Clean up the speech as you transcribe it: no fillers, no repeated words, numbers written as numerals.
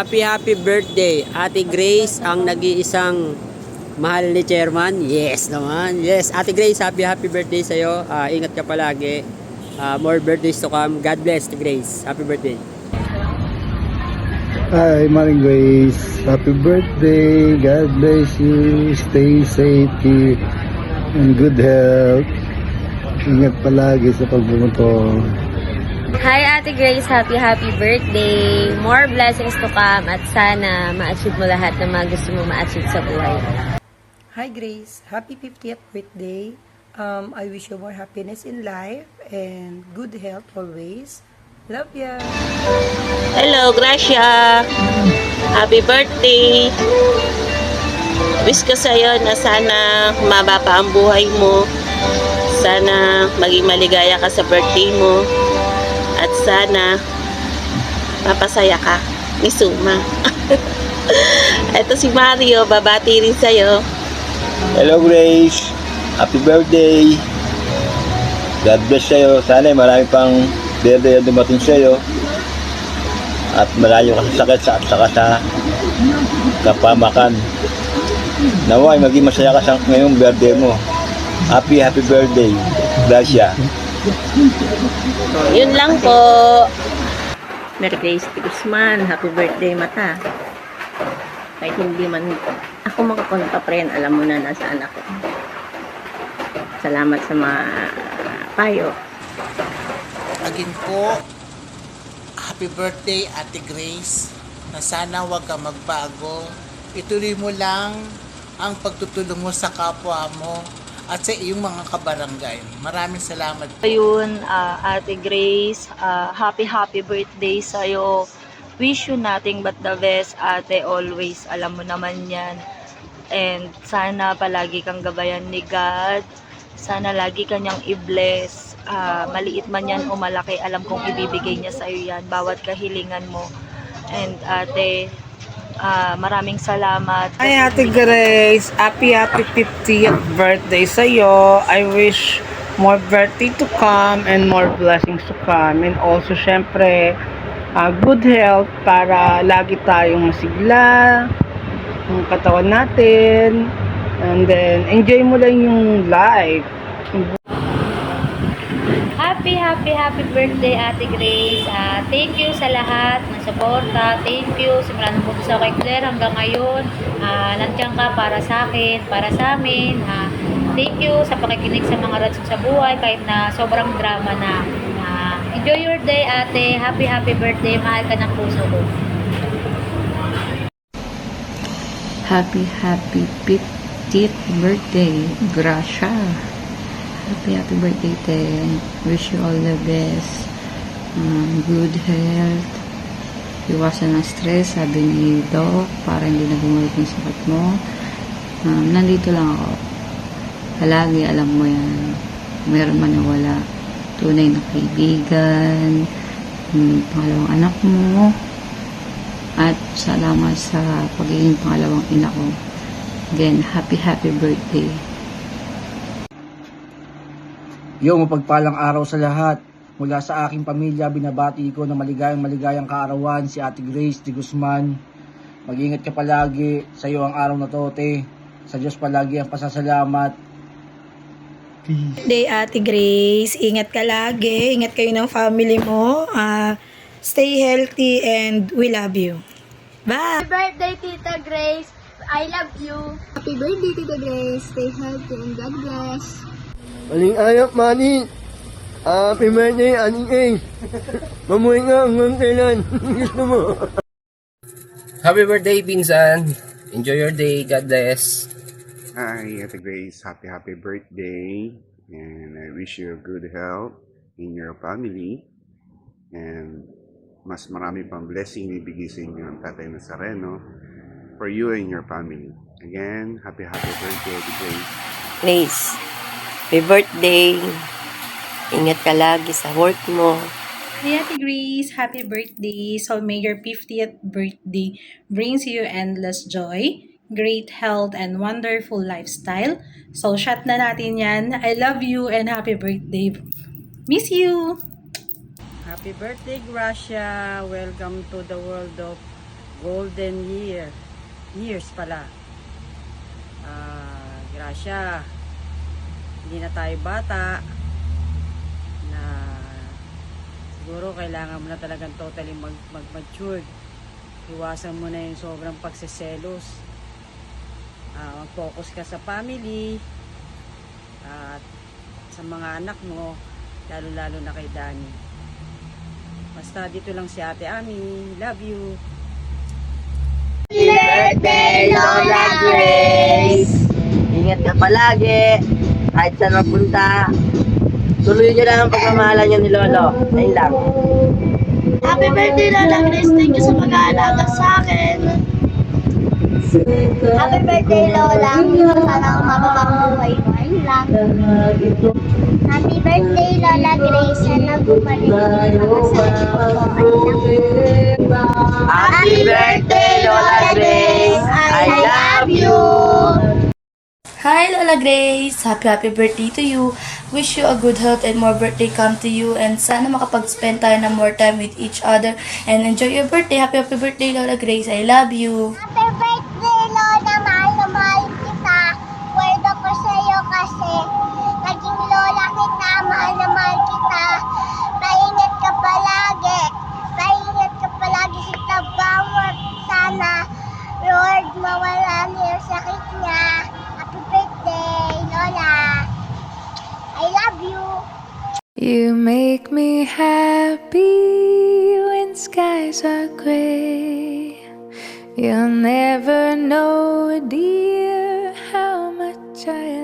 Happy birthday, Ate Grace, ang nag-iisang mahal ni Chairman. Yes naman. Yes, Ate Grace, happy birthday sa'yo. Ingat ka palagi. More birthdays to come. God bless, Ate Grace. Happy birthday. Hi, Maring Grace. Happy birthday. God bless you. Stay safe and good health. Ingat palagi sa pagbumotor. Hi Ate Grace, happy birthday. More blessings to come at sana ma-achieve mo lahat ng mga gusto mo ma-achieve sa buhay. Hi Grace, happy 50th birthday. I wish you more happiness in life and good health always. Love ya. Hello, Gracia. Happy birthday. Wish ko sa'yo na sana humaba pa ang buhay mo. Sana maging maligaya ka sa birthday mo. At sana papasaya ka ni Suma. Ito si Mario, babati rin sa'yo. Hello Grace, happy birthday. God bless sa'yo. Sana marami pang birthday na dumating sa'yo. At malayo ka sa sakit at saka sa kapamakan. Naway, maging masaya ka sa ngayong birthday mo. Happy birthday, Gracia. Yun lang po. Mary Grace T. Guzman, happy birthday mata. Kahit hindi man ako makapunta pa rin, alam mo na nasaan ako. Salamat sa mga payo. Again po, happy birthday Ate Grace, na sana huwag ka magbago. Ituloy mo lang ang pagtutulong mo sa kapwa mo at sa iyong mga kabarangay. Maraming salamat. Ayun, Ate Grace, happy birthday sa'yo. Wish you nothing but the best, ate, always. Alam mo naman yan. And sana palagi kang gabayan ni God. Sana lagi kanyang i-bless. Maliit man yan o malaki, alam kong ibibigay niya sa'yo yan. Bawat kahilingan mo. And ate, maraming salamat. Hi Ate Grace, happy 50th birthday sa'yo. I wish more birthday to come and more blessings to come. And also syempre, good health para lagi tayong masigla yung katawan natin. And then, enjoy mo lang yung life. Happy birthday Ate Grace. Thank you sa lahat ng suporta. Thank you. Simula nung pumunta kay Claire hanggang ngayon. Nandiyan ka para sa akin, para sa amin. Thank you sa pakikinig sa mga rason sa buhay kahit na sobrang drama na. Enjoy your day ate. Happy birthday. Mahal ka ng puso ko. Happy 50th birthday, Gracia. Happy birthday, te. Wish you all the best. Good health. Iwasan ng stress, sabi ni Doc, para hindi na bumalik yung sakit mo. Nandito lang ako. Palagi, alam mo yan. Meron man na wala. Tunay na kaibigan. Pangalawang anak mo. At salamat sa pagiging pangalawang ina ko. Again, happy birthday. Yung mapagpalang araw sa lahat. Mula sa aking pamilya, binabati ko na maligayang kaarawan si Ate Grace T. Guzman. Mag-ingat ka palagi. Sa iyo ang araw na to, te. Sa Diyos palagi ang pasasalamat. Peace. Day Ate Grace, ingat ka lagi. Ingat kayo ng family mo. Stay healthy and we love you. Bye! Happy birthday Tita Grace. I love you. Happy birthday Tita Grace. Stay healthy and God bless. Maling ayap, Mani. Happy birthday, Aning A. Mamuhay nga hanggang kailan. Gusto mo. Happy birthday, Pinsan. Enjoy your day. God bless. Hi, Ate Grace. Happy birthday. And I wish you good health in your family. And mas marami pang blessing ibigay sa inyo ng Tatay Nazareno for you and your family. Again, happy birthday, Ate Grace. Grace, happy birthday. Ingat ka lagi sa work mo. Hey Ate Grace, happy birthday. So may your 50th birthday brings you endless joy, great health, and wonderful lifestyle. So shot na natin yan. I love you and happy birthday. Miss you! Happy birthday, Gracia. Welcome to the world of golden years pala. Gracia, hindi na tayo bata na siguro kailangan mo na talagang totally mag-mature. Iwasan mo na yung sobrang pagseselos. Mag-focus ka sa family at sa mga anak mo, lalo-lalo na kay Danny. Basta dito lang si Ate Ami. Love you. Happy birthday, Lola Grace! Ingat ka palagi, kahit saan magpunta. Tuloy nyo lang ang pagmamahalan nyo ni Lolo. Ayun lang. Happy birthday, Lola Grace. Thank you sa pag-aalaga sa akin. Happy birthday, Lola. Sana mababang buhay mo. Ayun lang. Happy birthday, Lola Grace. Sana bumalik mo sa Happy birthday, Lola Grace! I love you! Hi Lola Grace! Happy birthday to you! Wish you a good health and more birthday come to you, and sana makapag-spend tayo ng more time with each other and enjoy your birthday. Happy birthday Lola Grace! I love you! Happy birthday, Lola. Mahal na mahal kita. Word ako sa'yo kasi naging lola kita. Mahal na mahal kita. Paingat ka palagi. Paingat ka palagi sa trabaho mo. Sana, Lord, mawala niya yung sakit niya. Happy birthday, Lola. I love you. You make me happy when skies are gray. You'll never know, dear, how much I